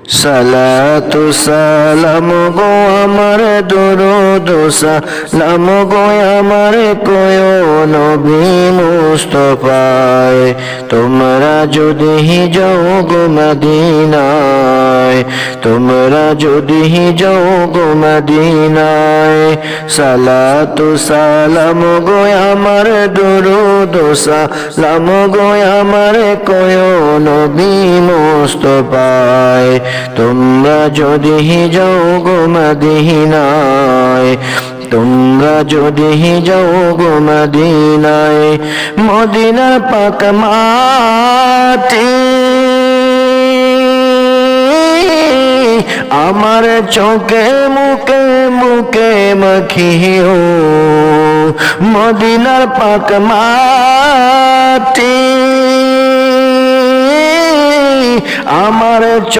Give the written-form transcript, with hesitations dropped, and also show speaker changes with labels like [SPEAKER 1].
[SPEAKER 1] সালাতু সালাম গো আমার দরুদ সালাম গো আমার কোয় নবী মুস্তাফায় তোমরা যদি যাও গো মদিনায় তোমরা যদি যাও গো মদিনায় সালাতু সালাম গো আমার দরুদ সালাম গো আমার কোয় নবী মুস্তাফায় তোমরা যদি যাও গো মদিনায় তোমরা যদি যাও গো মদিনায় মদিনা পাক মাটি আমার চোখে মুখে মুখে মাখিও মদিনার পাক মাটি আমার